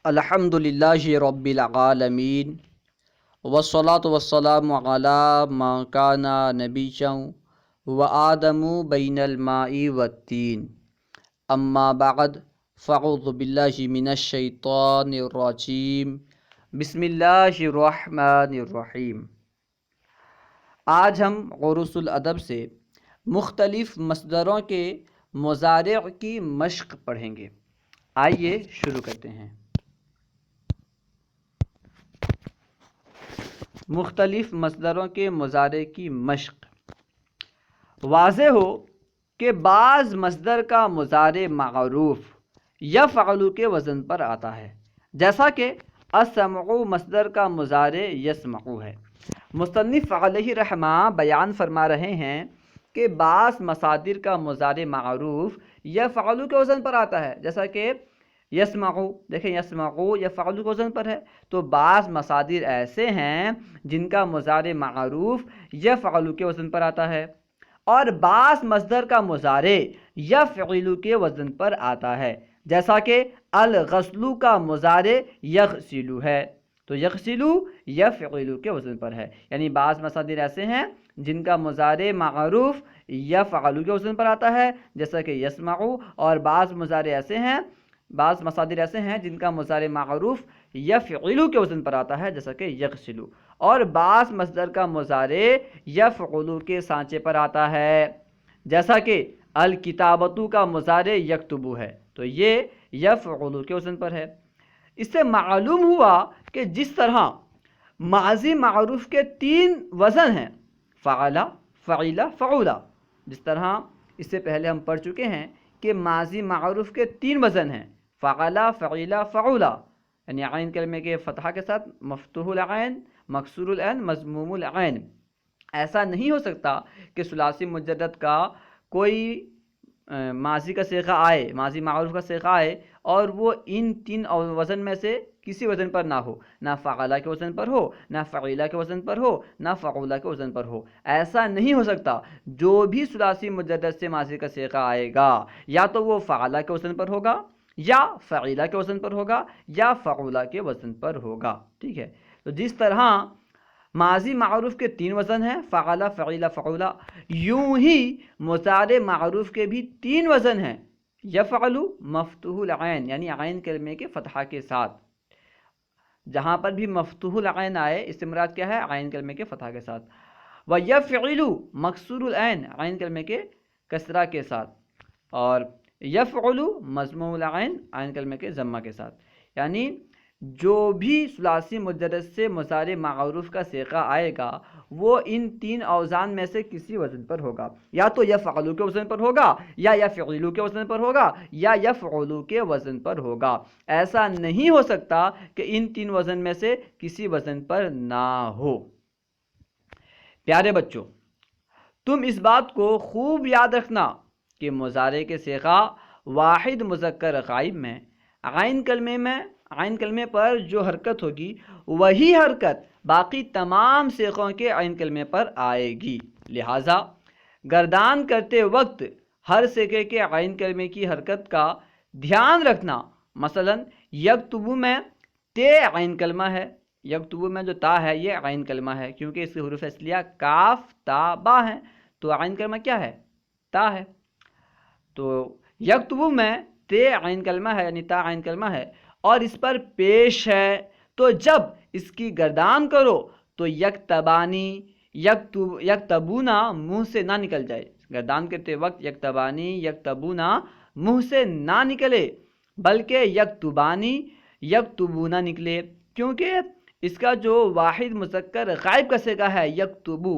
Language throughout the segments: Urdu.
الحمد للہ رب العالمین والصلاة والسلام علی من کان نبیًا وآدم بین الماء والطین اما بعد فاعوذ باللہ من الشیطان الرجیم بسم اللہ الرحمن الرحیم۔ آج ہم عروس الادب سے مختلف مصدروں کے مضارع کی مشق پڑھیں گے۔ آئیے شروع کرتے ہیں۔ مختلف مصدروں کے مضارع کی مشق۔ واضح ہو کہ بعض مصدر کا مضارع معروف یفعل کے وزن پر آتا ہے، جیسا کہ اسمع مصدر کا مضارع یسمع ہے۔ مصنف علیہ رحمہ بیان فرما رہے ہیں کہ بعض مصادر کا مضارع معروف یفعل کے وزن پر آتا ہے، جیسا کہ یسمعو، دیکھیں یسمعو یفعل کے وزن پر ہے، تو بعض مصادر ایسے ہیں جن کا مضارع معروف یفعل کے وزن پر آتا ہے، اور بعض مصدر کا مضارع یفعل کے وزن پر آتا ہے، جیسا کہ الغسل کا مضارع یغسل ہے، تو یغسل یفعل کے وزن پر ہے۔ یعنی بعض مصادر ایسے ہیں جن کا مضارع معروف یفعل کے وزن پر آتا ہے، جیسا کہ یسمعو، اور بعض مصادر ایسے ہیں جن کا مضارع معروف یفعل کے وزن پر آتا ہے، جیسا کہ یغسل، اور بعض مصدر کا مضارع یفعل کے سانچے پر آتا ہے، جیسا کہ الکتابۃ کا مضارع یکتب ہے، تو یہ یفعل کے وزن پر ہے۔ اس سے معلوم ہوا کہ جس طرح ماضی معروف کے 3 وزن ہیں، فعل، فعل، فعول، جس طرح اس سے پہلے ہم پڑھ چکے ہیں کہ ماضی معروف کے 3 وزن ہیں، فعل، فعل، فعول، یعنی عین کلمے کے فتحہ کے ساتھ مفتوح العین، مکسور العین، مضموم العین۔ ایسا نہیں ہو سکتا کہ ثلاثی مجرد کا کوئی ماضی کا صیغہ آئے، ماضی معروف کا صیغہ آئے، اور وہ ان 3 وزن میں سے کسی وزن پر نہ ہو، نہ فعلہ کے وزن پر ہو، نہ فعیلہ کے وزن پر ہو، نہ فعولہ کے وزن پر ہو۔ ایسا نہیں ہو سکتا۔ جو بھی ثلاثی مجرد سے ماضی کا صیغہ آئے گا، یا تو وہ فعلہ کے وزن پر ہوگا، یا فعیلہ کے وزن پر ہوگا، یا فعولہ کے وزن پر ہوگا، ٹھیک ہے۔ تو جس طرح ماضی معروف کے 3 وزن ہیں، فعل، فعیل، فعولہ، یوں ہی مضارع معروف کے بھی 3 وزن ہیں، یفعل، مفتوح العین، یعنی عین کلمے کے فتحہ کے ساتھ۔ جہاں پر بھی مفتوح العین آئے، اس سے مراد کیا ہے؟ عین کلمے کے فتحہ کے ساتھ۔ وَيَفْعِلُ مکسور العین، عین کلمے کے کسرہ کے ساتھ، اور یفعل مضموم العین، عین کلمے کے ضمہ کے ساتھ۔ یعنی جو بھی ثلاثی مجرد سے مضارع معروف کا صیغہ آئے گا، وہ ان 3 اوزان میں سے کسی وزن پر ہوگا، یا تو یفعل کے وزن پر ہوگا، یا یفعل کے وزن پر ہوگا، یا یفعل کے وزن پر ہوگا۔ ایسا نہیں ہو سکتا کہ ان 3 وزن میں سے کسی وزن پر نہ ہو۔ پیارے بچوں، تم اس بات کو خوب یاد رکھنا کہ مضارع کے صیغہ واحد مذکر غائب میں عین کلمے پر جو حرکت ہوگی، وہی حرکت باقی تمام صیغوں کے عین کلمے پر آئے گی۔ لہٰذا گردان کرتے وقت ہر صیغے کے عین کلمے کی حرکت کا دھیان رکھنا۔ مثلا یکتبو میں تے عین کلمہ ہے، یکتبو میں جو تا ہے یہ عین کلمہ ہے، کیونکہ اس کے حروف اصلیہ کاف، تا، با ہیں، تو عین کلمہ کیا ہے؟ تا ہے۔ تو یکتبو میں تے عین کلمہ ہے، یعنی تا عین کلمہ ہے، اور اس پر پیش ہے، تو جب اس کی گردان کرو تو یکتبانی، یکتبونا منہ سے نہ نکل جائے۔ گردان کرتے وقت یکتبانی، یکتبونا منہ سے نہ نکلے، بلکہ یکتبانی، یکتبونا نکلے، کیونکہ اس کا جو واحد مذکر غائب کا صیغہ ہے یکتبو،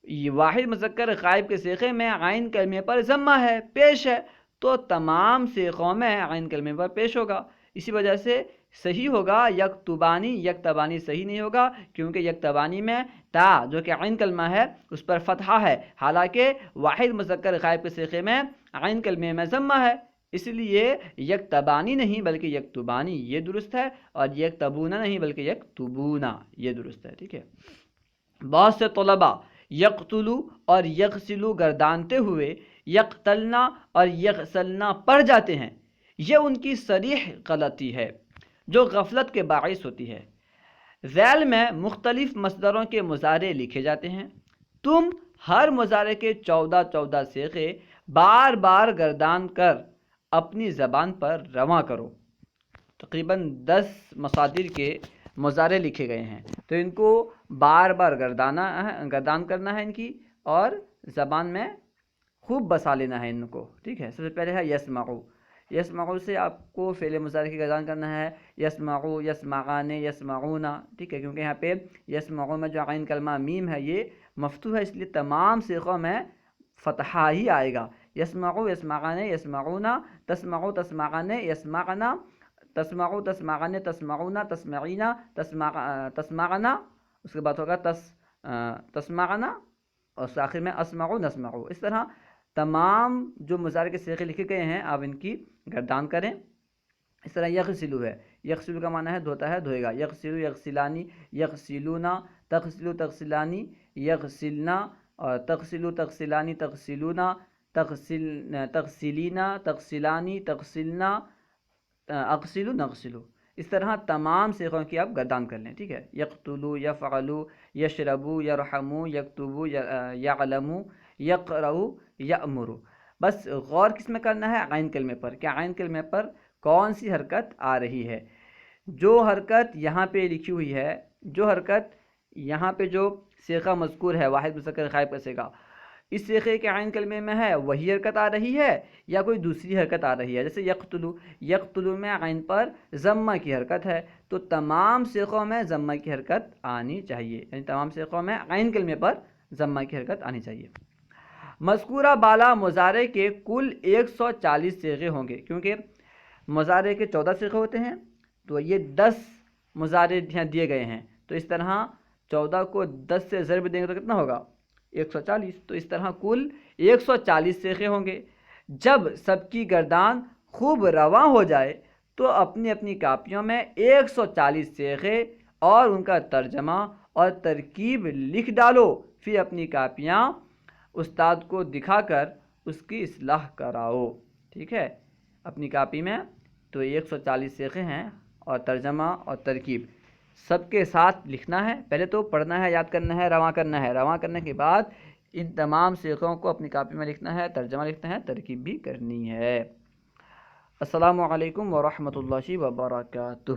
یہ واحد مذکر غائب کے صیغے میں عین کلمے پر ضمہ ہے، پیش ہے، تو تمام صیغوں میں عین کلمے پر پیش ہوگا۔ اسی وجہ سے صحیح ہوگا یکتبانی، یکتبانی صحیح نہیں ہوگا، کیونکہ یکتبانی میں تا جو کہ عین کلمہ ہے اس پر فتحہ ہے، حالانکہ واحد مذکر غائب کے صیغے میں عین کلمے میں ضمہ ہے، اس لیے یکتبانی نہیں بلکہ یکتبانی یہ درست ہے، اور یکتبونا نہیں بلکہ یکتبونا یہ درست ہے، ٹھیک ہے۔ بہت سے طلباء یقتلو اور یغسلو گردانتے ہوئے یقتلنا اور یغسلنا پڑھ جاتے ہیں، یہ ان کی صریح غلطی ہے جو غفلت کے باعث ہوتی ہے۔ ذیل میں مختلف مصدروں کے مضارع لکھے جاتے ہیں، تم ہر مضارع کے 14 صیغے بار بار گردان کر اپنی زبان پر رواں کرو۔ تقریباً 10 مصادر کے مضارع لکھے گئے ہیں، تو ان کو بار بار گردان کرنا ہے ان کی، اور زبان میں خوب بسا لینا ہے ان کو، ٹھیک ہے۔ سب سے پہلے ہے یسمعو، یسمعو سے آپ کو فعل مضارع کی گردان کرنا ہے، یسمعو، یسمعان، یسمعونا، ٹھیک ہے، کیونکہ یہاں پہ یسمعو میں جو عین کلمہ میم ہے یہ مفتوح ہے، اس لیے تمام صیغوں میں فتحہ ہی آئے گا۔ یسمعو، یسمعان، یسمعونا، تسمعو، تسمعان، یسمعنا، تسمعو، تسمعان، تسمعونا، تسمعینا، تسمعنا، اس کے بعد ہوگا تسمعنا، اور آخر میں اسمعو، نسمعو۔ اس طرح تمام جو مضارع کے صیغے لکھے گئے ہیں آپ ان کی گردان کریں۔ اس طرح یغسلو ہے، یغسلو کا معنی ہے دھوتا ہے، دھوئے گا، یغسلو، یغسلانی، یغسلونا، تغسلو، تغسلانی، یغسلنا، اور تغسلو، تغسلانی، تغسلونا، تغسلینا، تغسلانی، تغسلنا، اغسلو، نغسلو۔ اس طرح تمام صیغوں کی آپ گردان کر لیں، ٹھیک ہے۔ یقتلو، یفعلو، یشربو، یرحمو، یکتبو، یعلمو، یقرؤ، یأمرو۔ بس غور کس میں کرنا ہے؟ عین کلمے پر، کہ عین کلمے پر کون سی حرکت آ رہی ہے۔ جو حرکت یہاں پہ لکھی ہوئی ہے، جو حرکت یہاں پہ جو صیغہ مذکور ہے واحد مذکر غائب کا صیغہ، اس صیغے کے عین کلمے میں ہے وہی حرکت آ رہی ہے یا کوئی دوسری حرکت آ رہی ہے؟ جیسے یقتلو، یقتلو میں عین پر ضمہ کی حرکت ہے، تو تمام صیغوں میں ضمہ کی حرکت آنی چاہیے، یعنی تمام صیغوں میں عین کلمے پر ضمہ کی حرکت آنی چاہیے۔ مذکورہ بالا مضارع کے کل 140 صیغے ہوں گے، کیونکہ مضارع کے 14 صیغے ہوتے ہیں، تو یہ 10 مضارع یہاں دیے گئے ہیں، تو اس طرح 14 کو 10 سے ضرب دیں گے تو کتنا ہوگا؟ 140۔ تو اس طرح کل 140 صیغے ہوں گے۔ جب سب کی گردان خوب رواں ہو جائے تو اپنی اپنی کاپیوں میں 140 صیغے اور ان کا ترجمہ اور ترکیب لکھ ڈالو، پھر اپنی کاپیاں استاد کو دکھا کر اس کی اصلاح کراؤ، ٹھیک ہے۔ اپنی کاپی میں تو 140 صیغے ہیں اور ترجمہ اور ترکیب سب کے ساتھ لکھنا ہے، پہلے تو پڑھنا ہے، یاد کرنا ہے، رواں کرنا ہے، رواں کرنے کے بعد ان تمام صیغوں کو اپنی کاپی میں لکھنا ہے، ترجمہ لکھنا ہے، ترکیب بھی کرنی ہے۔ السلام علیکم ورحمۃ اللہ وبرکاتہ۔